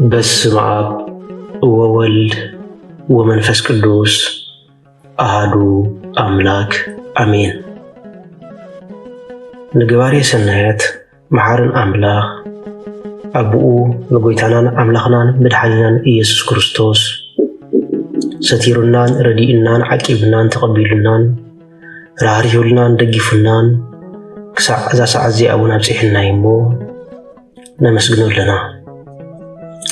በስመ አብ ወወልድ ወመንፈስ ቅዱስ አሐዱ አምላክ አሜን። ንግባሬ ሰናያት መሐርን አምላኽ አብኡ ንጎይታናን አምላኽናን መድኃኒናን ኢየሱስ ክርስቶስ ሰቲሩናን ረዲእናን ዓቂብናን ተቐቢሉናን ራህሪሁልናን ደጊፉናን ክሳዕ እዛ ሰዓት እዚኣ እውን ኣብፂሕና እሞ ነመስግኖ ኣለና።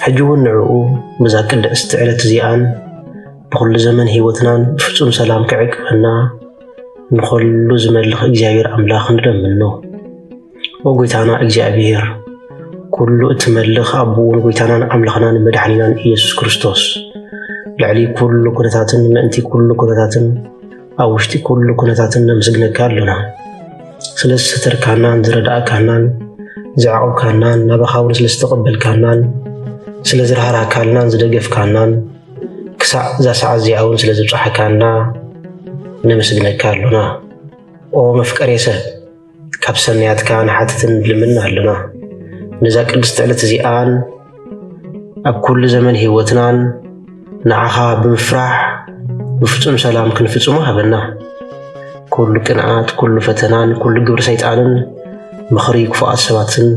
ሕጂ እውን ንዕኡ ብዛ ቅድስቲ ዕለት እዚኣን ብኩሉ ዘመን ህይወትናን ፍጹም ሰላም ክዕቅበና ንኹሉ ዝመልኽ እግዚአብሔር ኣምላኽ ንለምኖ። ወጎይታና እግዚአብሔር ኩሉ እትመልኽ ኣቦውን ጎይታናን ኣምላኽናን መድኃኒናን ኢየሱስ ክርስቶስ ልዕሊ ኩሉ ኩነታትን ምእንቲ ኩሉ ኩነታትን ኣብ ውሽጢ ኩሉ ኩነታትን ነመስግነካ ኣለና። ስለ ዝተርካናን ዝረዳእካናን ዝዓቆብካናን ናባኻ እውን ስለ ዝተቐበልካናን ስለ ዝረሃርካልናን ዝደገፍካናን ክሳዕ እዛ ሰዓት እዚኣ እውን ስለ ዝብፅሓካና ነመስግነካ ኣለና። ኦ መፍቀሬ ሰብ ካብ ሰናያትካ ንሓትትን ልምና ኣለና። ነዛ ቅድስቲ ዕለት እዚኣን ኣብ ኩሉ ዘመን ህይወትናን ንዓኻ ብምፍራሕ ብፍጹም ሰላም ክንፍጽሞ ሃበና። ኩሉ ቅንዓት፣ ኩሉ ፈተናን፣ ኩሉ ግብሪ ሰይጣንን ምኽሪ ክፉኣት ሰባትን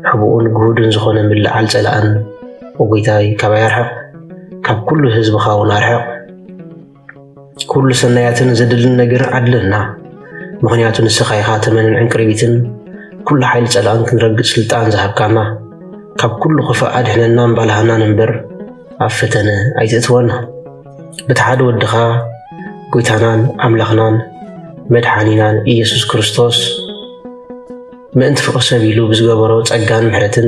ሕቡኡን ግሁድን ዝኾነ ምልዓል ጸላእን ወጎይታይ ካባይ ኣርሕቕ፣ ካብ ኩሉ ህዝብኻ እውን ኣርሕቕ። ኩሉ ሰናያትን ዘድልን ነገር ዓድለና። ምኽንያቱ ንስኻ ኢኻ ተመንን ዕንቅሪቢትን ኩሉ ሓይሊ ጸላእን ክንረግጽ ስልጣን ዝሃብካና። ካብ ኩሉ ክፉእ ኣድሕነናን ባልሃናን እምበር ኣብ ፈተነ ኣይትእትወና። በቲ ሓደ ወድኻ ጎይታናን ኣምላኽናን መድኃኒናን ኢየሱስ ክርስቶስ ምእንቲ ፍቕሪ ሰብ ኢሉ ብዝገበሮ ጸጋን ምሕረትን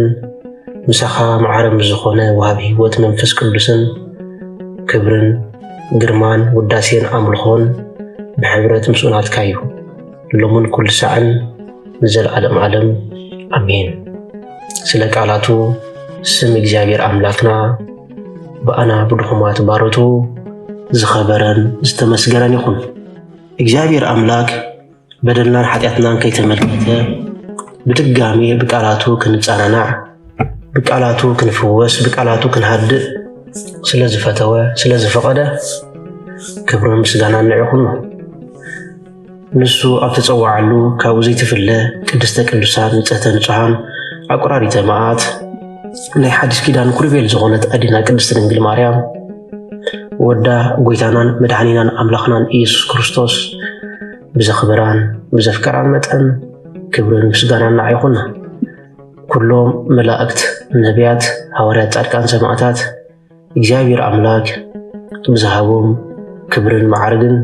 ምሳኻ መዓረም ዝኾነ ወሃቢ ህይወት መንፈስ ቅዱስን ክብርን ግርማን ውዳሴን ኣምልኾን ብሕብረት ምስኡናትካ እዩ ሎሙን ኩሉ ሰዓን ንዘለዓለም ዓለም ኣሜን። ስለ ቃላቱ ስም እግዚአብሔር ኣምላክና በኣና ብድኹማት ባሮቱ ዝኸበረን ዝተመስገነን ይኹን። እግዚአብሔር ኣምላክ በደልናን ኃጢአትናን ከይተመልከተ ብድጋሚ ብቃላቱ ክንጻናናዕ፣ ብቃላቱ ክንፍወስ፣ ብቃላቱ ክንሃድእ ስለ ዝፈተወ ስለ ዝፈቐደ ክብርን ምስጋናን ንዕኹኑ። ንሱ ኣብ ተጸዋዓሉ ካብኡ ዘይትፍለ ቅድስተ ቅዱሳን ንጽሕተ ንጹሓን ኣቁራሪተ መዓት ናይ ሓዲስ ኪዳን ኩርቤል ዝኾነት ኣዲና ቅድስቲ ድንግል ማርያም ወዳ ጎይታናን መድኃኒናን ኣምላኽናን ኢየሱስ ክርስቶስ ብዘኽብራን ብዘፍቀራን መጠን ክብርን ምስጋናን ንዓይኹና። ኩሎም መላእክት፣ ነቢያት፣ ሐዋርያት፣ ጻድቃን፣ ሰማዕታት እግዚአብሔር ኣምላክ ብዝሃቦም ክብርን ማዕርግን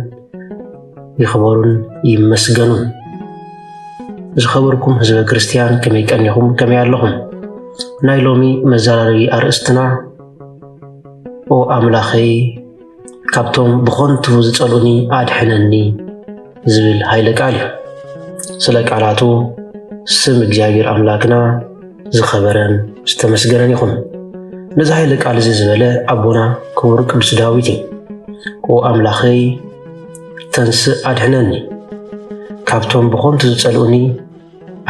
ይኽበሩን ይመስገኑን። ዝኸበርኩም ህዝበ ክርስቲያን ከመይ ቀኒኹም ከመይ ኣለኹም? ናይ ሎሚ መዘራረቢ ኣርእስትና ኦ ኣምላኸይ ካብቶም ብኾንቱ ዝጸልኡኒ ኣድሕነኒ ዝብል ሃይለ ቃል እዩ። ስለ ቃላቱ ስም እግዚአብሔር ኣምላክና ዝኸበረን ዝተመስገነን ይኹን። ነዚ ሃይለ ቃል እዚ ዝበለ ኣቦና ክቡር ቅዱስ ዳዊት እዩ። ኦ ኣምላኸይ ተንስእ ኣድሕነኒ ካብቶም ብኾንቱ ዝጸልኡኒ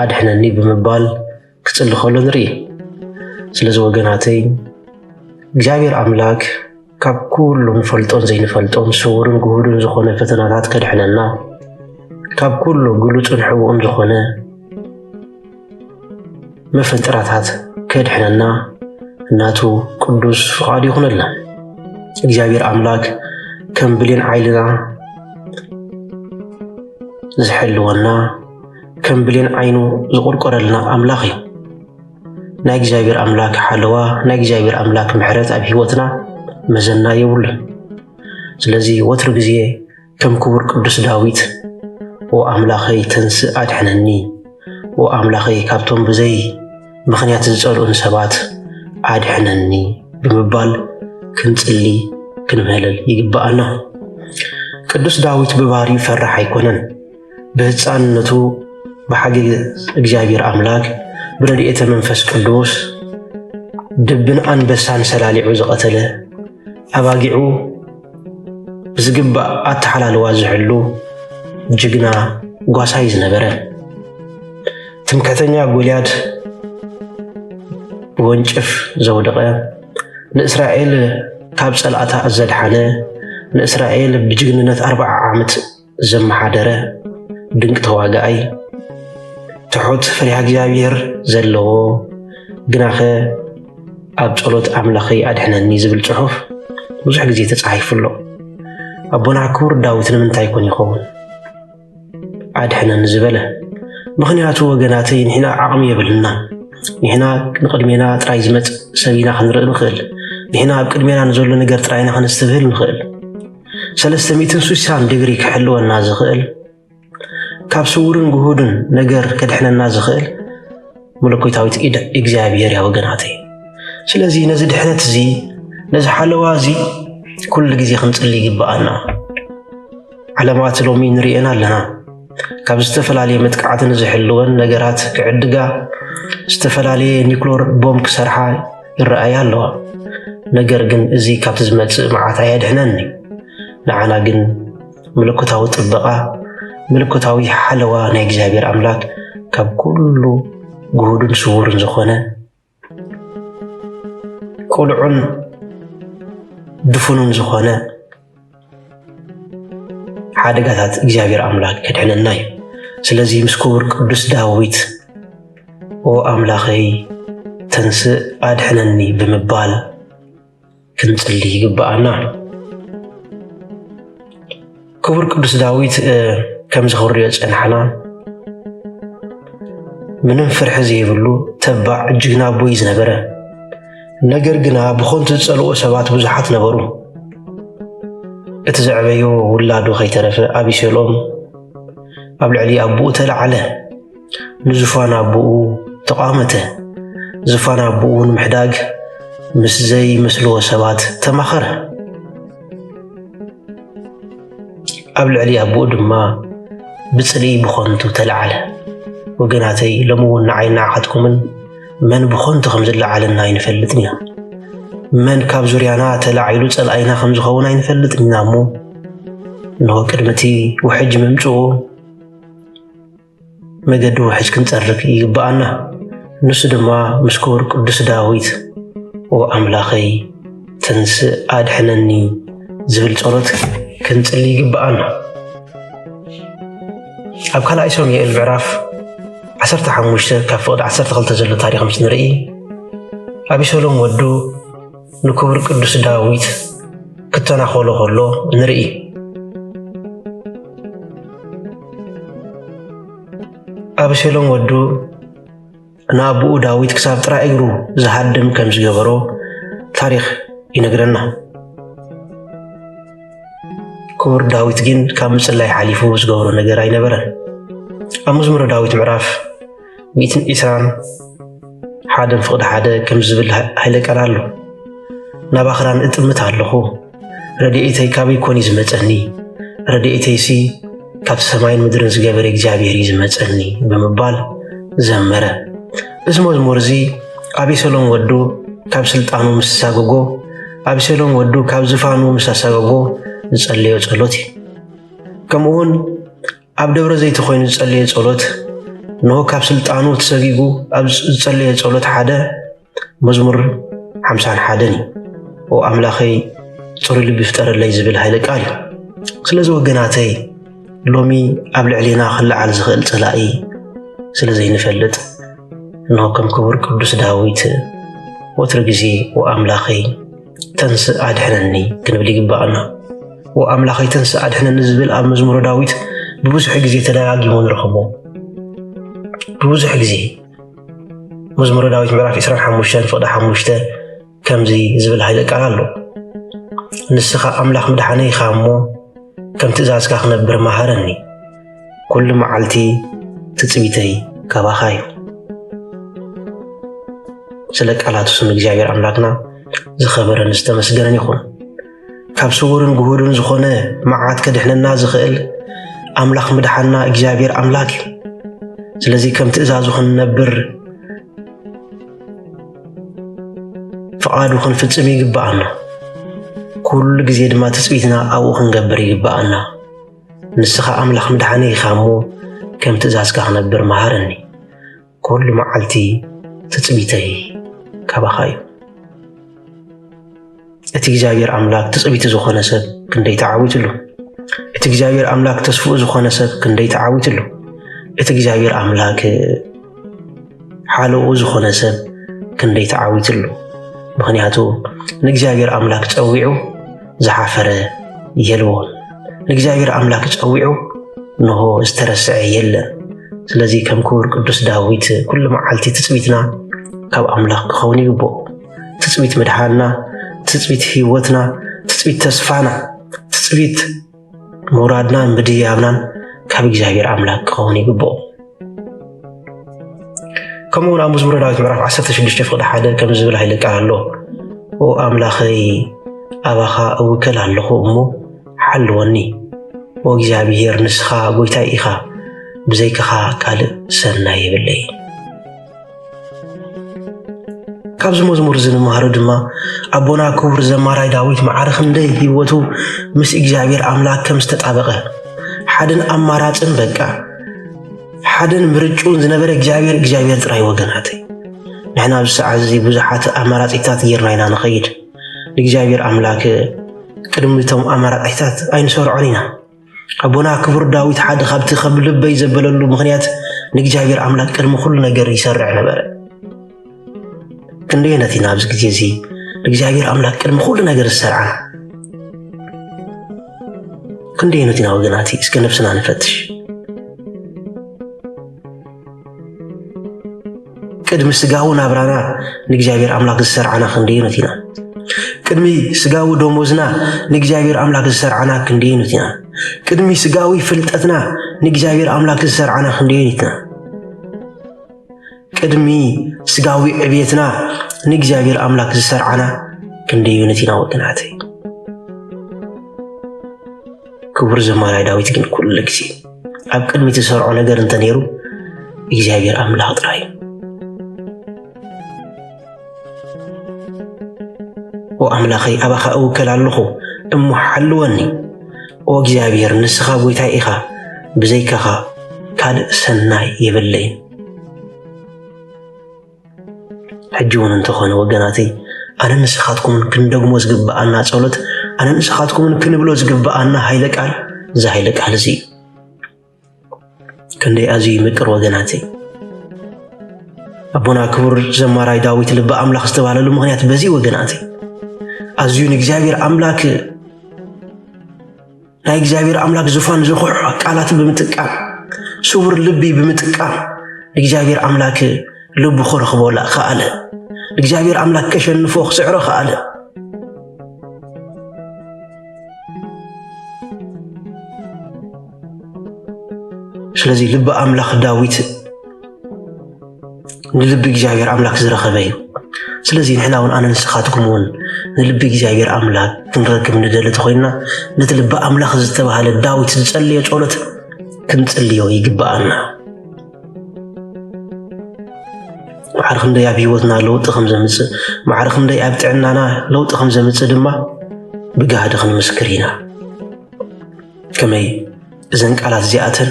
ኣድሕነኒ ብምባል ክጽሊ ከሎ ንርኢ። ስለዚ ወገናተይ እግዚአብሔር ኣምላክ ካብ ኩሉ ንፈልጦን ዘይንፈልጦን ስውርን ግሁድን ዝኾነ ፈተናታት ከድሕነና፣ ካብ ኩሉ ግሉጽን ሕቡኡን ዝኾነ መፈንጥራታት ከድሕነና እናቱ ቅዱስ ፍቓዱ ይኹነልና። እግዚአብሔር ኣምላክ ከም ብሌን ዓይልና ዝሕልወና፣ ከም ብሌን ዓይኑ ዝቁርቆረልና ኣምላኽ እዩ። ናይ እግዚአብሔር ኣምላክ ሓለዋ፣ ናይ እግዚአብሔር ኣምላክ ምሕረት ኣብ ህይወትና መዘና የብሉን። ስለዚ ወትሩ ጊዜ ከም ክቡር ቅዱስ ዳዊት ኦ ኣምላኸይ ተንስእ ኣድሕነኒ፣ ኦ ኣምላኸይ ካብቶም ብዘይ ምኽንያት ዝጸልኡን ሰባት ኣድሕነኒ ብምባል ክንጽሊ ክንምህለል ይግባአና። ቅዱስ ዳዊት ብባህሪ ፈራሕ ኣይኮነን። ብህፃንነቱ ብሓቂ እግዚአብሔር ኣምላክ ብረድኤተ መንፈስ ቅዱስ ድብን አንበሳን ሰላሊዑ ዝቐተለ ኣባጊዑ ብዝግባእ ኣተሓላልዋ ዝሕሉ ጅግና ጓሳይ ዝነበረ ትምክሕተኛ ጎልያድ ብወንጭፍ ዘውደቐ ንእስራኤል ካብ ጸልኣታ ዘድሓነ ንእስራኤል ብጅግንነት 40 ዓመት ዘመሓደረ ድንቅ ተዋጋኣይ ትሑት ፍሪሃ እግዚአብሔር ዘለዎ ግናኸ ኣብ ጸሎት ኣምላኸይ ኣድሕነኒ ዝብል ጽሑፍ ብዙሕ ግዜ ተጻሒፉሎ ኣቦና ክቡር ዳዊት ንምንታይ ኮን ይኸውን ኣድሕነኒ ዝበለ? ምኽንያቱ ወገናተይ ንሕና ዓቕሚ የብልና ንሕና ንቅድሜና ጥራይ ዝመጽእ ሰቢና ክንርኢ ንኽእል ንሕና ኣብ ቅድሜና ንዘሎ ነገር ጥራይና ክንስትብህል ንኽእል 360 ዲግሪ ክሕልወና ዝኽእል ካብ ስውርን ጉሁድን ነገር ከድሕነና ዝኽእል መለኮታዊት ኢድ እግዚአብሔር ያ ወገናተይ ስለዚ ነዚ ድሕነት እዚ ነዚ ሓለዋ እዚ ኩሉ ግዜ ክንጽሊ ይግባአና ዓለማት ሎሚ ንሪአና ኣለና ካብ ዝተፈላለየ መጥቃዕትን ዝሕልወን ነገራት ክዕድጋ ዝተፈላለየ ኒክሎር ቦምብ ክሰርሓ ይረአያ ኣለዋ ነገር ግን እዚ ካብቲ ዝመጽእ መዓት ኣየድሕነኒ ንዓና ግን መለኮታዊ ጥበቓ መለኮታዊ ሓለዋ ናይ እግዚአብሔር ኣምላክ ካብ ኩሉ ጉሁድን ስውርን ዝኾነ ቁልዑን ድፉኑን ዝኾነ ሓደጋታት እግዚአብሔር ኣምላክ ከድሕነና እዩ ስለዚ ምስ ክቡር ቅዱስ ዳዊት ኦ ኣምላኸይ ተንስእ ኣድሕነኒ ብምባል ክንጽሊ ይግባአና ክቡር ቅዱስ ዳዊት ከም ዝኽርዮ ጸናሕና ምንም ፍርሒ ዘይብሉ ተባዕ ጅግና ቦይ ዝነበረ ነገር ግና ብኾንቱ ዝጸልኦ ሰባት ብዙሓት ነበሩ እቲ ዘዕበዮ ውላዱ ከይተረፈ አቢሴሎም ኣብ ልዕሊ ኣቦኡ ተላዓለ ንዙፋን ኣቦኡ ተቃመተ ዙፋን ኣቦኡ ንምሕዳግ ምስ ዘይመስልዎ ሰባት ተማኸረ ኣብ ልዕሊ ኣቦኡ ድማ ብጽልኢ ብኾንቱ ተላዓለ ወገናተይ ለምውን ንዓይና ዓኻትኩምን መን ብኾንቱ ከም ዝለዓለና ይንፈልጥን ኢና መን ካብ ዙርያና ተላዒሉ ጸልኣይና ከም ዝኸውን ኣይንፈልጥን ኢና እሞ ንሆ ቅድመቲ ውሕጅ መምጽኡ መገዲ ውሕጅ ክንጸርግ ይግባአና ንሱ ድማ ምስ ክቡር ቅዱስ ዳዊት ኦ ኣምላኸይ ተንስእ ኣድሕነኒ ዝብል ጸሎት ክንጽሊ ይግባአና ኣብ ካልኣይ ሳሙኤል ምዕራፍ 15 ካብ ፍቕዲ 12 ዘሎ ታሪኽ ምስ ንርኢ አቢሴሎም ወዱ ንክቡር ቅዱስ ዳዊት ክተናኸሎ ከሎ ንርኢ አቢሴሎም ወዱ ንኣቦኡ ዳዊት ክሳብ ጥራይ እግሩ ዝሃድም ከም ዝገበሮ ታሪኽ ይነግረና ክቡር ዳዊት ግን ካብ ምጽላይ ሓሊፉ ዝገበሮ ነገር ኣይነበረን ኣብ መዝሙረ ዳዊት ምዕራፍ 121 ፍቕዲ 1 ከም ዝብል ሃይለ ቃል ኣሎ ናባኽራን እጥምት ኣለኹ ረድኤተይ ካበይ ኮን ዝመጸኒ ረድኤተይሲ ካብ ሰማይን ምድርን ዝገበረ እግዚአብሔር ዝመጸኒ ብምባል ዘመረ እዚ መዝሙር እዚ አቢሴሎም ወዱ ካብ ስልጣኑ ምስ ሳገጎ አቢሴሎም ወዱ ካብ ዝፋኑ ምስ ሳገጎ ዝጸለዮ ጸሎት እዩ ከምኡውን ኣብ ደብረ ዘይቲ ኮይኑ ዝጸለየ ጸሎት ንሆ ካብ ስልጣኑ ተሰጊጉ ኣብ ዝጸለየ ጸሎት ሓደ መዝሙር 51 እዩ ኦ ኣምላኸይ ጽሩይ ልቢ ፍጠረለይ ዝብል ሃይለ ቃል እዩ ስለዚ ወገናተይ ሎሚ ኣብ ልዕሊና ክለዓል ዝኽእል ጸላኢ ስለዘይንፈልጥ ንሆ ከም ክቡር ቅዱስ ዳዊት ወትሪ ግዜ ኦ ኣምላኸይ ተንስእ ኣድሕነኒ ክንብል ይግባአና ኦ ኣምላኸይ ተንስእ ኣድሕነኒ ዝብል ኣብ መዝሙረ ዳዊት ብብዙሕ ግዜ ተደጋጊሙ ንረኽቦ ብብዙሕ ግዜ መዝሙረ ዳዊት ምዕራፍ 25 ፍቕዲ 5 ከምዚ ዝብል ሃይለ ቃል ኣሎ ንስኻ ኣምላኽ ምድሓነይ ኢኻ እሞ ከም ትእዛዝካ ክነብር ማሃረኒ ኩሉ መዓልቲ ትጽቢተይ ካባኻ እዩ ስለ ቃላቱ ስም እግዚአብሔር ኣምላክና ዝኸበረን ዝተመስገነን ይኹን ካብ ስውርን ጉሁድን ዝኾነ መዓት ከድሕነና ዝኽእል ኣምላኽ ምድሓና እግዚአብሔር ኣምላክ እዩ ስለዚ ከም ትእዛዙ ክንነብር ፍቓዱ ክንፍጽም ይግባአና ኩሉ ግዜ ድማ ትጽቢትና ኣብኡ ክንገብር ይግባአና ንስኻ ኣምላኽ ምድሓነይ ኢኻ እሞ ከም ትእዛዝካ ክነብር ማሃረኒ ኩሉ መዓልቲ ትጽቢተይ ካባኻዩ እቲ እግዚአብሔር አምላክ ትጽቢት ዝኾነ ሰብ ክንደይ ተዓዊትሉ እቲ እግዚአብሔር አምላክ ተስፉ ዝኾነ ሰብ ክንደይ ተዓዊትሉ እቲ እግዚአብሔር አምላክ ሓልኡ ዝኾነ ሰብ ክንደይ ተዓዊትሉ ምኽንያቱ ንእግዚአብሔር አምላክ ጸዊዑ ዝሓፈረ የልዎን ንእግዚአብሔር አምላክ ጸዊዑ ነሆ ዝተረስዐ የለን ስለዚ ከም ክቡር ቅዱስ ዳዊት ኩሉ መዓልቲ ትጽቢትና ካብ አምላክ ክኸውን ይግባእ ትጽቢት መድሓንና ትጽቢት ህይወትና ትጽቢት ተስፋና ትጽቢት ሙራድና ምድያብናን ካብ እግዚአብሔር አምላክ ክኸውን ይግባእ ከምኡውን ኣብ መዝሙረ ዳዊት ምዕራፍ 16 ፍቅዲ 1 ከም ዝብል ኃይለ ቃል ኣሎ ኦ አምላኸይ ኣባኻ እውከል ኣለኹ እሞ ሓልወኒ ኦ እግዚአብሔር ንስኻ ጎይታይ ኢኻ ብዘይካኻ ካልእ ሰናይ የብለይ ካብዚ መዝሙር ዝንመሃሮ ድማ ኣቦና ክቡር ዘማራይ ዳዊት ማዕረ ክንደይ ህይወቱ ምስ እግዚአብሔር አምላክ ከም ዝተጣበቐ ሓደን ኣማራፅን በቃ ሓደን ምርጩን ዝነበረ እግዚአብሔር ጥራይ ወገናተይ ንሕና ኣብዚ ሰዓት እዚ ብዙሓት ኣማራፂታት ጌርና ኢና ንኸይድ ንእግዚአብሔር አምላክ ቅድሚቶም ኣማራፂታት ኣይንሰርዖን ኢና ኣቦና ክቡር ዳዊት ሓደ ካብቲ ከም ልበይ ዘበለሉ ምኽንያት ንእግዚአብሔር አምላክ ቅድሚ ኩሉ ነገር ይሰርዕ ነበረ ክንደይነት ኢና ኣብዚ ግዜ እዚ ንእግዚአብሔር አምላክ ቅድሚ ኩሉ ነገር ዝሰርዓና ክንደይነት ኢና ወገናቲ እስከ ነፍስና ንፈትሽ ቅድሚ ስጋዊ ናብራና ንእግዚአብሔር አምላክ ዝሰርዓና ክንደይነት ኢና ቅድሚ ስጋዊ ደሞዝና ንእግዚአብሔር አምላክ ዝሰርዓና ክንደይነት ኢና ቅድሚ ስጋዊ ፍልጠትና ንእግዚአብሔር አምላክ ዝሰርዓና ክንደይነት ኢና ቅድሚ ስጋዊ ዕብየትና ንእግዚአብሔር አምላክ ዝሰርዓና ክንደይነት ኢና ወገናተይ ክቡር ዘማራይ ዳዊት ግን ኩሉ ግዜ ኣብ ቅድሚ ዝሰርዖ ነገር እንተነይሩ እግዚአብሔር አምላክ ጥራይ ኦ አምላኸይ ኣባኻ እውከል ኣለኹ እሞ ሓልወኒ ኦ እግዚአብሔር ንስኻ ጎይታይ ኢኻ ብዘይካኻ ካልእ ሰናይ የብለይን ሕጂ እውን እንተኾነ ወገናተይ ኣነ ንስኻትኩምን ክንደግሞ ዝግብኣና ጸሎት ኣነ ንስኻትኩምን ክንብሎ ዝግብኣና ኃይለ ቃል እዚ ኃይለ ቃል እዚ ክንደይ ኣዝዩ ይምቅር ወገናተይ ኣቦና ክቡር ዘማራይ ዳዊት ልበ አምላክ ዝተባለሉ ምኽንያት በዚ ወገናተይ ኣዝዩ ንእግዚአብሔር አምላክ ናይ እግዚአብሔር አምላክ ዙፋን ዝኹዕ ቃላት ብምጥቃም ስውር ልቢ ብምጥቃም ንእግዚአብሔር አምላክ ልቡ ክረኽቦ ከኣለ ንእግዚአብሔር አምላክ ከሸንፎ ክስዕሮ ከኣለ ስለዚ ልቢ አምላክ ዳዊት ንልቢ እግዚአብሔር አምላክ ዝረኸበ እዩ ስለዚ ንሕና እውን ኣነ ንስኻትኩም እውን ንልቢ እግዚአብሔር አምላክ ክንረክብ ንደሊ ተኾይንና ነቲ ልቢ አምላክ ዝተባሃለ ዳዊት ዝጸልዮ ጸሎት ክንጽልዮ ይግባአና ማዕረ ክንደይ ኣብ ህይወትና ለውጢ ከም ዘምጽእ ማዕረ ክንደይ ኣብ ጥዕናና ለውጢ ከም ዘምጽእ ድማ ብጋህዲ ክንምስክር ኢና ከመይ እዘን ቃላት እዚኣተን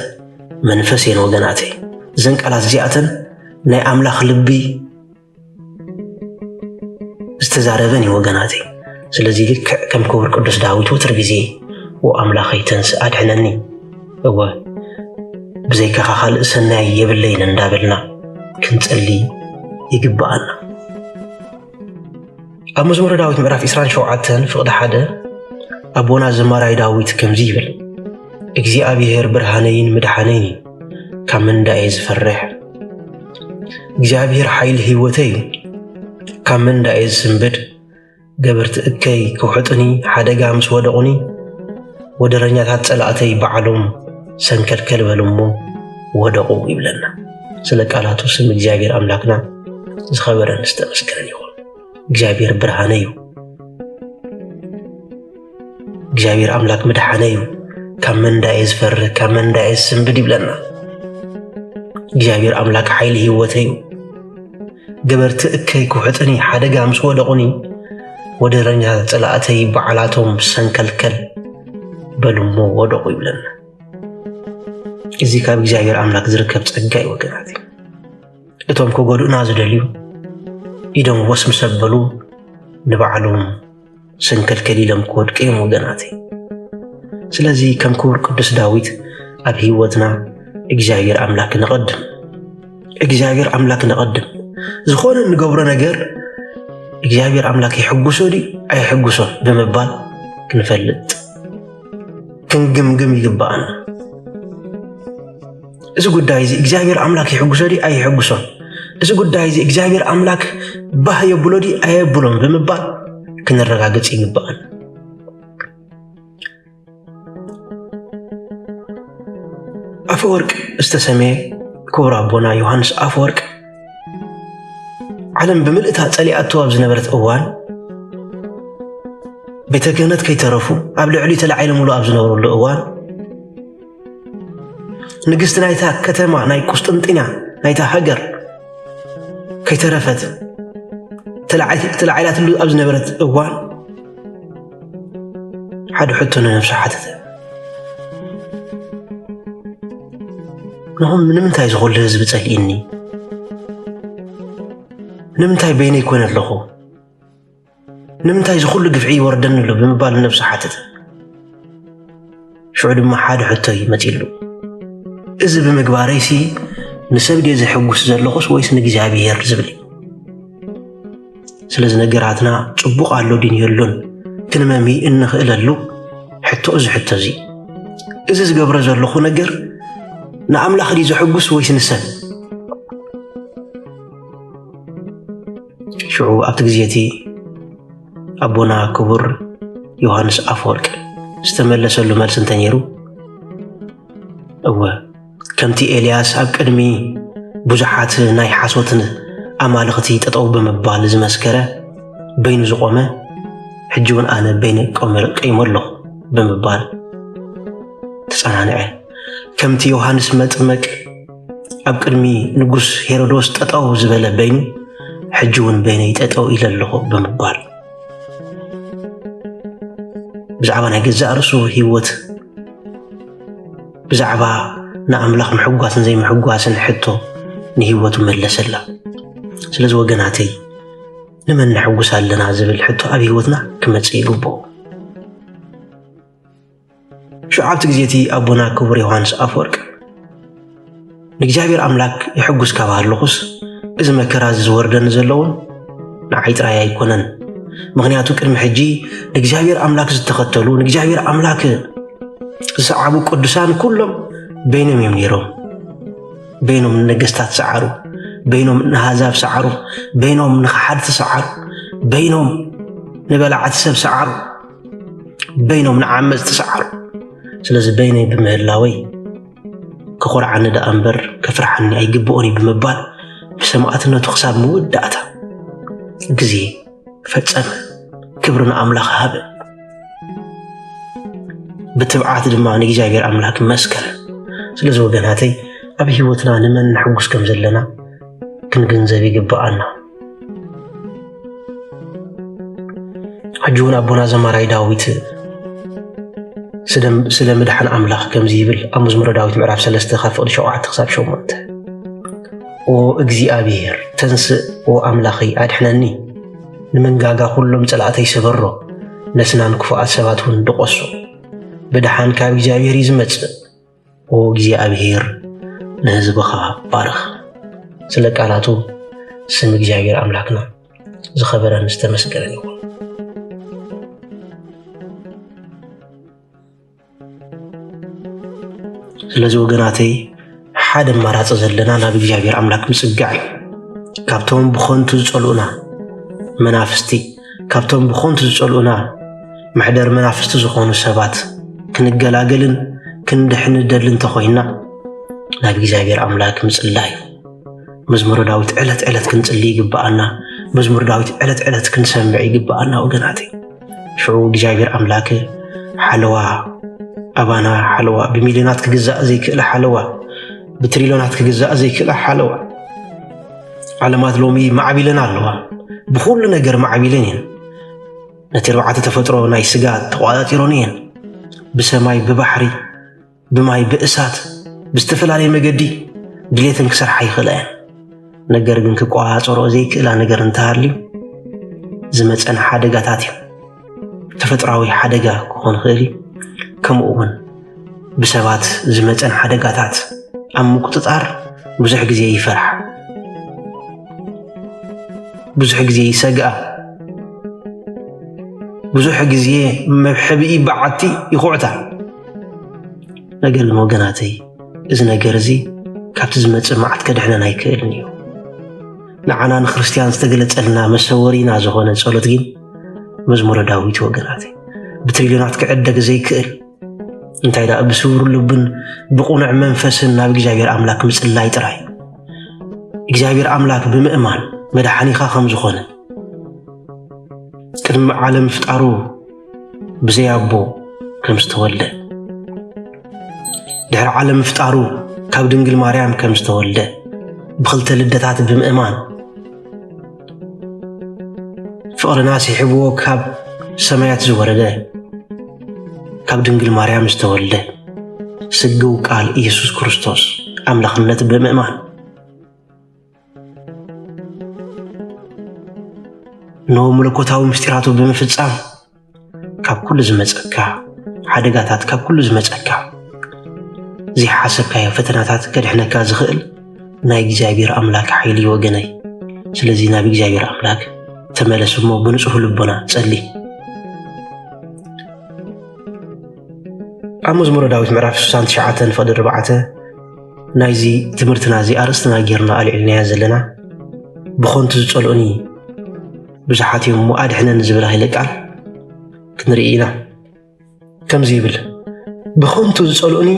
መንፈስ እየን ወገናተይ እዘን ቃላት እዚኣተን ናይ አምላክ ልቢ ዝተዛረበን እዩ ወገናተይ ስለዚ ልክዕ ከም ክቡር ቅዱስ ዳዊት ወትር ግዜ ወአምላኸይ ተንስ ኣድሕነኒ እወ ብዘይካኻ ካልእ ሰናይ የብለይን እንዳበልና ክንጸሊ ይግባአና ኣብ መዝሙረ ዳዊት ምዕራፍ 27 ፍቅዲ 1 ኣቦና ዘማራይ ዳዊት ከምዚ ይብል እግዚአብሔር ብርሃነይን ምድሓነይን ካብ መንዳኤ ዝፈርሕ እግዚአብሔር ሓይሊ ህይወተይ ካብ መንዳኤ ዝስንብድ ገበርቲ እከይ ክውሕጡኒ ሓደጋ ምስ ወደቑኒ ወደረኛታት ጸላእተይ በዓሎም ሰንከልከል በሎሞ ወደቑ ይብለና ስለ ቃላቱ ስም እግዚአብሔር አምላክና ዝኸበረን ዝተመስገነን ይኹን እግዚአብሔር ብርሃነ እዩ እግዚአብሔር አምላክ ምድሓነ እዩ ካብ መንዳኤ ዝፈርህ ካብ መንዳኤ ዝስንብድ ይብለና እግዚአብሔር አምላክ ሓይሊ ህይወተይ እዩ ገበርቲ እከይ ክውሕጡኒ ሓደጋ ምስ ወደቑኒ ወደረኛታት ጸላእተይ በዓላቶም ሰንከልከል በሎሞ ወደቑ ይብለና እዚ ካብ እግዚአብሔር አምላክ ዝርከብ ጸጋ እዩ ወገናት እቶም ከጎዱና ዝደልዩ ኢዶም ወስም ሰበሉ ንባዕሎም ሰንከልከል ኢሎም ክወድቅዮም ወገናተይ ስለዚ ከም ክቡር ቅዱስ ዳዊት ኣብ ህይወትና እግዚአብሔር አምላክ ነቀድም ዝኾነ ንገብሮ ነገር እግዚአብሔር አምላክ ይሕጉሶ ዲ ኣይሕጉሶን ብምባል ክንፈልጥ ክንግምግም ይግባአና እዚ ጉዳይ እዚ እግዚአብሔር አምላክ ይሕጉሶ ዲ ኣይሕጉሶን እዚ ጉዳይ እዚ እግዚአብሔር አምላክ ባህ የብሎ ዲ ኣይብሎም ብምባል ክንረጋገጽ ይግባአና አፈወርቅ እስተሰመየ ክቡር አቦና ዮሐንስ አፈወርቅ ዓለም ብምልእታ ጸሊኣቶ ኣብ ዝነበረት እዋን ቤተ ክህነት ከይተረፉ ኣብ ልዕሊ ተላዒሎምሉ ኣብ ዝነበሩሉ እዋን ንግስቲ ናይታ ከተማ ናይ ቁስጥንጥንያ ናይታ ሃገር ከይተረፈት ተላዒላትሉ ኣብ ዝነበረት እዋን ሓደ ሕቶ ንነፍሱ ሓተተ نهم نمنتاي زغل ህዝብ ጸልኢኒ ንምንታይ በይነ ይኮነ ኣለኹ ንምንታይ ዝኹሉ ግፍዒ ይወርደንሉ ብምባል ነፍሱ ሓተተ ሽዑ ድማ ሓደ ሕቶ ይመጺሉ እዚ ብምግባረይሲ ንሰብ ድየ ዘሕጉስ ዘለኹስ ወይስ ንእግዚአብሔር ዝብል ስለዚ ነገራትና ጽቡቕ ኣሎ ድን የሎን ክንመሚ እንኽእለሉ ሕቶ እዚ ሕቶ እዚ እዚ ዝገብረ ዘለኹ ነገር ንኣምላኽ ዲ ዘሕጉስ ወይስ ንሰብ ሽዑ ኣብቲ ግዜቲ ኣቦና ክቡር ዮሐንስ አፈወርቅ ዝተመለሰሉ መልሲ እንታይ ነይሩ እወ ከምቲ ኤልያስ ኣብ ቅድሚ ብዙሓት ናይ ሓሶትን ኣማልኽቲ ጠጠው ብምባል ዝመስከረ በይኑ ዝቆመ ሕጂ እውን ኣነ በይነ ቀይሞ ኣለኹ ብምባል ተጸናንዐ ከምቲ ዮሐንስ መጥመቅ ኣብ ቅድሚ ንጉስ ሄሮዶስ ጠጠው ዝበለ በይኑ ሕጂ እውን በይነ ይጠጠው ኢለ ኣለኹ ብምባል ብዛዕባ ናይ ገዛእ ርእሱ ህይወት ብዛዕባ ንኣምላኽ ምሕጓስን ዘይምሕጓስን ሕቶ ንህይወቱ መለሰላ ስለዚ ወገናተይ ንመን ንሕጉስ ኣለና ዝብል ሕቶ ኣብ ህይወትና ክመጽእ ይግብኦ ሽዓብቲ ግዜቲ ኣቦና ክቡር ዮሐንስ አፈወርቅ ንእግዚአብሔር አምላክ ይሕጉስ ካብሃለኹስ እዚ መከራ ዝወርደን ዘለውን ንዓይ ጥራይ ኣይኮነን ምክንያቱ ቅድሚ ሕጂ ንእግዚአብሔር አምላክ ዝተኸተሉ ንእግዚአብሔር አምላክ ዝሰዓቡ ቅዱሳን ኩሎም በይኖም እዮም ነይሮም በይኖም ንነገስታት ሰዓሩ በይኖም ንሃዛብ ሰዓሩ በይኖም ንሓድቲ ሰዓሩ በይኖም ንበላዓቲ ሰብ ሰዓሩ በይኖም ንዓመፅቲ ሰዓሩ ስለዚ በይነይ ብምህላወይ ክኹርዓኒ ደኣ እምበር ከፍርሓኒ ኣይግብኦን ብምባል ብሰማዕትነቱ ክሳብ መወዳእታ ግዜ ፈጸመ ክብሪ ንኣምላኽ ሃበ ብትብዓት ድማ ንእግዚአብሔር አምላክ መስከረ ስለዚ ወገናተይ ኣብ ህይወትና ንመን ንሕጉስ ከም ዘለና ክንግንዘብ ይግባአና ሕጂ እውን ኣቦና ዘማራይ ዳዊት ስለ ምድሓን ኣምላኽ ከምዚ ይብል ኣብ መዝሙረ ዳዊት ምዕራፍ 3 ካብ ፍቕዲ 7 ክሳብ 8 ኦ እግዚአብሔር ተንስእ ኦ ኣምላኸይ ኣድሕነኒ ንመንጋጋ ኩሎም ጸላእተይ ሰበሮ ነስናን ክፉኣት ሰባት እውን ድቆሱ ብድሓን ካብ እግዚአብሔር እዩ ዝመጽእ ኦ እግዚአብሔር ንህዝብኻ ባርኽ ስለ ቃላቱ ስም እግዚአብሔር ኣምላክና ዝኸበረን ዝተመስገነን ይኹን ስለዚ ወገናተይ ሓደ ማራጽ ዘለና ናብ እግዚአብሔር አምላክ ምጽጋዕ ካብቶም ብኾንቱ ዝጸልኡና መናፍስቲ ካብቶም ብኾንቱ ዝጸልኡና ምሕደር መናፍስቲ ዝኾኑ ሰባት ክንገላገልን ክንድሕንደልን ተኾይና ናብ እግዚአብሔር አምላክ ምጽላይ መዝሙረ ዳዊት ዕለት ዕለት ክንጽልይ ይግባአና መዝሙረ ዳዊት ዕለት ዕለት ክንሰምዕ ይግባአና ወገናተይ ሽዑ እግዚአብሔር አምላክ ሓለዋ ኣባና ሓለዋ ብሚልዮናት ክግዛእ ዘይክእል ሓለዋ ብትሪልዮናት ክግዛእ ዘይክእል ሓለዋ ዓለማት ሎሚ ማዕቢለን ኣለዋ ብኩሉ ነገር ማዕቢለን እየን ነቲ ርባዕተ ተፈጥሮ ናይ ስጋ ተቋጣጢሮን እየን ብሰማይ ብባሕሪ ብማይ ብእሳት ብዝተፈላለየ መገዲ ድሌተን ክሰርሓ ይኽእላ እየን ነገር ግን ክቋጽሮ ዘይክእላ ነገር እንተሃልዩ ዝመፀን ሓደጋታት እዩ ተፈጥራዊ ሓደጋ ክኾን ይኽእል እዩ ከምኡ እውን ብሰባት ዝመፀን ሓደጋታት ኣብ ምቁፅፃር ብዙሕ ግዜ ይፈርሕ ብዙሕ ግዜ ይሰግኣ ብዙሕ ግዜ መብሕቢኢ በዓቲ ይኹዕታ ነገር ግን ወገናተይ እዚ ነገር እዚ ካብቲ ዝመፅእ መዓት ከድሕነና ኣይክእልን እዩ ንዓና ንክርስቲያን ዝተገለፀልና መሰወሪና ዝኾነ ጸሎት ግን መዝሙረ ዳዊት ወገናተይ ብትሪልዮናት ክዕደግ ዘይክእል እንታይ ዳ ብስውር ልብን ብቁኑዕ መንፈስን ናብ እግዚአብሔር ኣምላክ ምጽላይ ጥራይ እግዚአብሔር ኣምላክ ብምእማን መድሓኒኻ ከም ዝኾነ ቅድሚ ዓለም ፍጣሩ ብዘያቦ ከም ዝተወልደ ድሕሪ ዓለም ፍጣሩ ካብ ድንግል ማርያም ከም ዝተወልደ ብኽልተ ልደታት ብምእማን ፍቕርና ሲሕብዎ ካብ ሰማያት ዝወረደ ካብ ድንግል ማርያም ዝተወልደ ስግው ቃል ኢየሱስ ክርስቶስ ኣምላኽነት ብምእማን ኖ መለኮታዊ ምስጢራቱ ብምፍጻም ካብ ኩሉ ዝመፀካ ሓደጋታት ካብ ኩሉ ዝመፀካ ዘይሓሰብካዮ ፈተናታት ከድሕነካ ዝኽእል ናይ እግዚአብሔር ኣምላክ ሓይሊ ወገነይ ስለዚ ናብ እግዚአብሔር ኣምላክ ተመለስ እሞ ብንጹህ ልቦና ጸልይ ኣብ መዝሙረ ዳዊት ምዕራፍ 69 ፍቅዲ 4 ናይዚ ትምህርትና እዚ ኣርእስትና ጌርና ኣልዒልናያ ዘለና ብኾንቱ ዝጸልኡኒ ብዙሓት እዮም እሞ ኣድሕነን ዝብል ኃይለ ቃል ክንርኢ ኢና ከምዚ ይብል ብኾንቱ ዝጸልኡኒ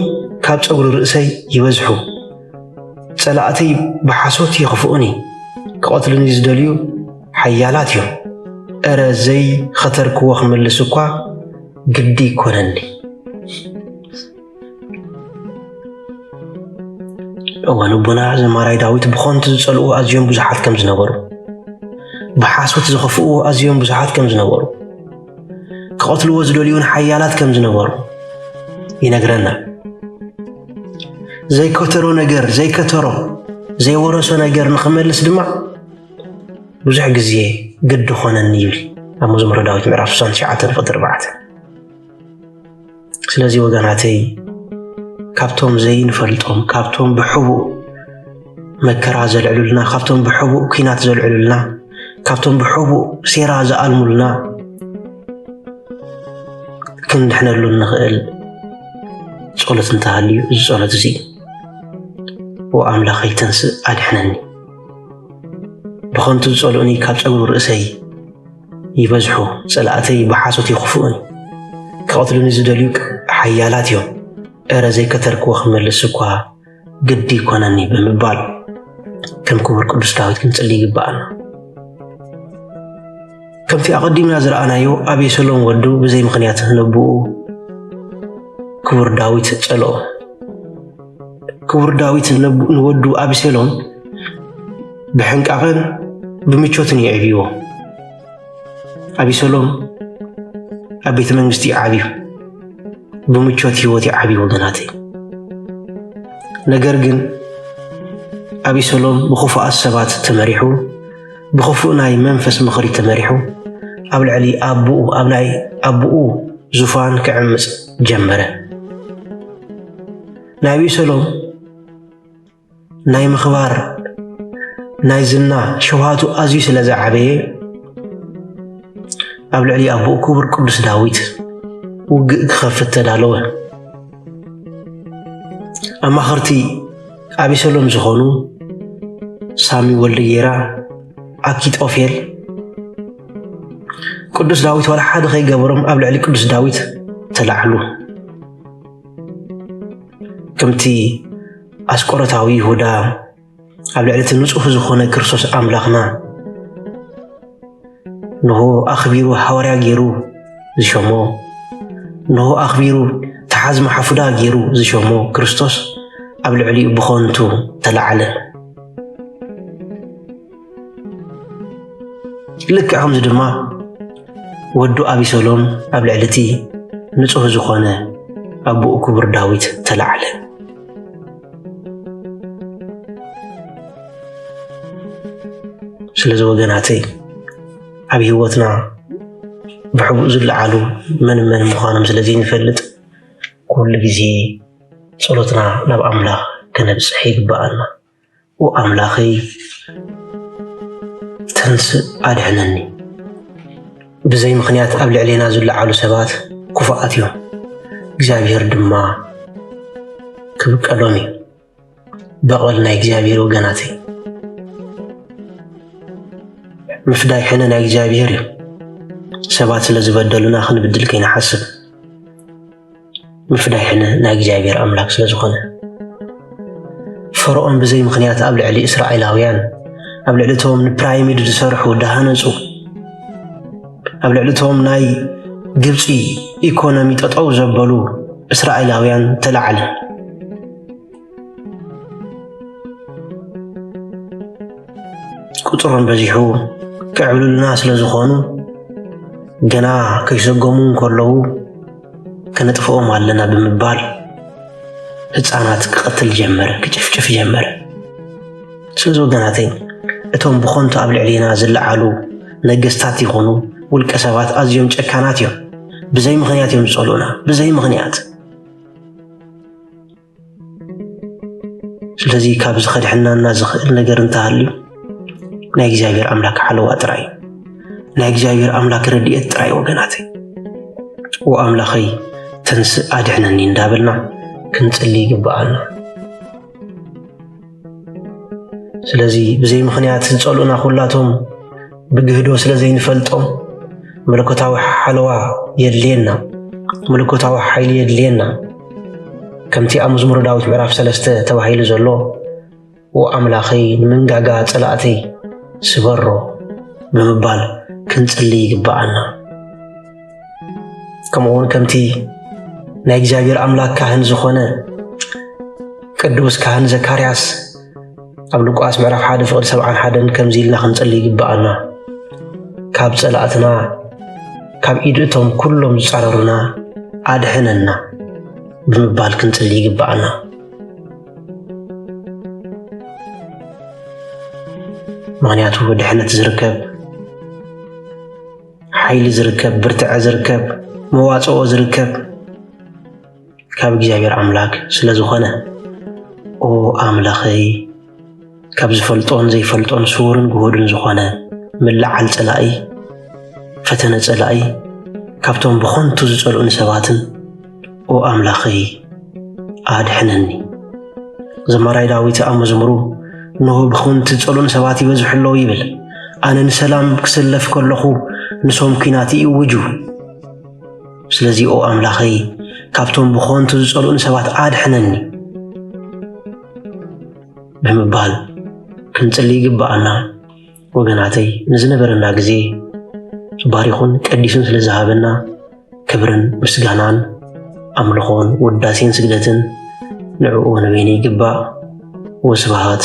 ካብ ፀጉሪ ርእሰይ ይበዝሑ ጸላእተይ ብሓሶት ይኽፍኡኒ ክቐትሉኒ ዝደልዩ ሓያላት እዮም እረ ዘይ ኸተርክዎ ክምልስ እኳ ግዲ ይኮነኒ እዋን ኣቦና ዘማራይ ዳዊት ብኾንቱ ዝጸልኡ ኣዝዮም ብዙሓት ከም ዝነበሩ ብሓሶት ዝኽፍኡ ኣዝዮም ብዙሓት ከም ዝነበሩ ክቐትልዎ ዝደልዩን ሓያላት ከም ዝነበሩ ይነግረና ዘይከተሮ ነገር ዘይከተሮ ዘይወረሶ ነገር ንኽመልስ ድማ ብዙሕ ግዜ ግዲ ኾነኒ ይብል ኣብ መዝሙረ ዳዊት ምዕራፍ 69 ፍቅዲ 4 ስለዚ ወገናተይ ካብቶም ዘይንፈልጦም ካብቶም ብሕቡእ መከራ ዘልዕሉልና ካብቶም ብሕቡእ ኩናት ዘልዕሉልና ካብቶም ብሕቡእ ሴራ ዝኣልሙልና ክንድሕነሉ ንኽእል ጸሎት እንተሃልዩ እዚ ጸሎት እዚ ወኣምላኸይ ተንስእ ኣድሕነኒ ብኾንቱ ዝጸልኡኒ ካብ ፀጉሪ ርእሰይ ይበዝሑ ጸላእተይ ብሓሶት ይኽፍኡኒ ክቐትሉኒ ዝደልዩ ሓያላት እዮም እረ ዘይከተርክዎ ክመልስ እኳ ግዲ ይኮነኒ ብምባል ከም ክቡር ቅዱስ ዳዊት ክንጽሊ ይግባአና ከምቲ ኣቐዲምና ዝረኣናዮ ኣቤሰሎም ወዱ ብዘይ ምኽንያት ነብኡ ክቡር ዳዊት ጸልኦ ክቡር ዳዊት ንወዱ ኣቤሰሎም ብሕንቃቕን ብምቾትን የዕብይዎ ኣቤሰሎም ኣብ ቤተ መንግስቲ ዓብዩ ብምቾት ህይወት ዓብዩ ወገናተይ ነገር ግን ኣቤሰሎም ብኽፉኣት ሰባት ተመሪሑ ብኽፉእ ናይ መንፈስ ምኽሪ ተመሪሑ ኣብ ልዕሊ ኣብ ናይ ኣቦኡ ዙፋን ክዕምፅ ጀመረ ናይ ኣቤሰሎም ናይ ምኽባር ናይ ዝና ሸውሃቱ ኣዝዩ ስለ ዝዓበየ ኣብ ልዕሊ ኣቦኡ ክቡር ቅዱስ ዳዊት ውግእ ክኸፍት ተዳለወ ኣማኽርቲ ኣቤሰሎም ዝኾኑ ሳሚ ወልደ ጌራ ኣኪጦፌል ቅዱስ ዳዊት ወላ ሓደ ከይገበሮም ኣብ ልዕሊ ቅዱስ ዳዊት ተላዕሉ ከምቲ ኣስቆሮታዊ ይሁዳ ኣብ ልዕሊ እቲ ንጹህ ዝኾነ ክርስቶስ ኣምላኽና ንሆ ኣኽቢሩ ሓዋርያ ገይሩ ዝሾሞ ንሆ ኣኽቢሩ ተሓዝመ ሓፉዳ ገይሩ ዝሾሞ ክርስቶስ ኣብ ልዕሊኡ ብኾንቱ ተላዓለ ልክዕ ከምዚ ድማ ወዱ ኣቤሰሎም ኣብ ልዕሊ እቲ ንጹህ ዝኾነ ኣቦኡ ክቡር ዳዊት ተላዓለ ስለዚ ወገናተይ ኣብ ህይወትና ብሕቡእ ዝለዓሉ መን ምዃኖም ስለዚ ንፈልጥ ኩሉ ግዜ ጸሎትና ናብ ኣምላኽ ከነብጽሕ ይግባአና። ወኣምላኸይ ተንስእ ኣድሕነኒ። ብዘይ ምኽንያት ኣብ ልዕሌና ዝለዓሉ ሰባት ኩፉኣት እዮም፣ እግዚኣብሔር ድማ ክብቀሎም እዩ። በቐል ናይ እግዚኣብሔር ወገናተይ ምፍዳይ ሕነ ናይ እግዚኣብሔር እዩ። ሰባት ስለ ዝበደሉና ክንብድል ከይንሓስብ ምፍዳይ ሕነ ናይ እግዚኣብሔር ኣምላክ ስለ ዝኾነ ፈርዖን ብዘይ ምኽንያት ኣብ ልዕሊ እስራኤላውያን ኣብ ልዕሊ እቶም ንፒራሚድ ዝሰርሑ ዳሃነፁ ኣብ ልዕሊ እቶም ናይ ግብፂ ኢኮኖሚ ጠጠው ዘበሉ እስራኤላውያን ተላዓለ። ቁጥሮም በዚሑ ክዕብሉልና ስለ ዝኾኑ ገና ከይሰጎሙ እንከለዉ ከነጥፍኦም ኣለና ብምባል ህፃናት ክቐትል ጀመረ፣ ክጭፍጭፍ ጀመረ። ስለዚ ወገናተይ እቶም ብኾንቱ ኣብ ልዕሊና ዝለዓሉ ነገስታት ይኹኑ ውልቀ ሰባት ኣዝዮም ጨካናት እዮም። ብዘይ ምኽንያት እዮም ዝጸልኡና፣ ብዘይ ምኽንያት። ስለዚ ካብ ዝኸድሕናና ዝኽእል ነገር እንተሃልዩ ናይ እግዚኣብሔር ኣምላክ ሓለዋ ጥራይ፣ ናይ እግዚኣብሔር ኣምላክ ረድኤት ጥራይ ወገናተይ። ወኣምላኸይ ተንስእ ኣድሕነኒ እንዳበልና ክንጽሊ ይግባአና። ስለዚ ብዘይ ምኽንያት ዝጸልኡና ኩላቶም ብግህዶ ስለ ዘይንፈልጦም መለኮታዊ ሓለዋ የድልየና፣ መለኮታዊ ሓይሊ የድልየና። ከምቲ ኣብ መዝሙረ ዳዊት ምዕራፍ 3 ተባሂሉ ዘሎ ወኣምላኸይ ንምንጋጋ ጸላእተይ ስበሮ ብምባል ክንጽሊ ይግባአና። ከምኡውን ከምቲ ናይ እግዚኣብሔር ኣምላክ ካህን ዝኾነ ቅዱስ ካህን ዘካርያስ ኣብ ሉቃስ ምዕራፍ 1:71 ከምዚ ኢልና ክንጽሊ ይግባአና። ካብ ጸላእትና ካብ ኢድ እቶም ኩሎም ዝጻረሩና ኣድሕነና ብምባል ክንጽሊ ይግባአና። ምክንያቱ ድሕነት ዝርከብ ሓይሊ ዝርከብ ብርትዐ ዝርከብ መዋጽኦ ዝርከብ ካብ እግዚኣብሔር ኣምላክ ስለ ዝኾነ ኦ ኣምላኸይ ካብ ዝፈልጦን ዘይፈልጦን ስውርን ግሁድን ዝኾነ ምልዓል ጸላኢ ፈተነ ጸላኢ ካብቶም ብኾንቱ ዝጸልኡን ሰባትን ኦ ኣምላኸይ ኣድሕነኒ። ዘማራይ ዳዊት ኣብ መዝሙሩ ንሆ ብኾንቱ ዝጸልኡን ሰባት ይበዝሕለዉ ይብል፣ ኣነ ንሰላም ክሰለፍ ከለኹ ንሶም ኩናት ይእውጁ። ስለዚ ኦ ኣምላኸይ ካብቶም ብኾንቱ ዝጸልኡን ሰባት ኣድሕነኒ ብምባል ክንጽሊ ይግባአና። ወገናተይ ንዝነበረና ግዜ ባሪኹን ቀዲሱን ስለ ዝሃበና ክብርን ምስጋናን ኣምልኾን ውዳሴን ስግደትን ንዕኡ ንበይነ ይግባእ። ወስብሃት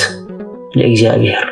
ለእግዚአብሔር።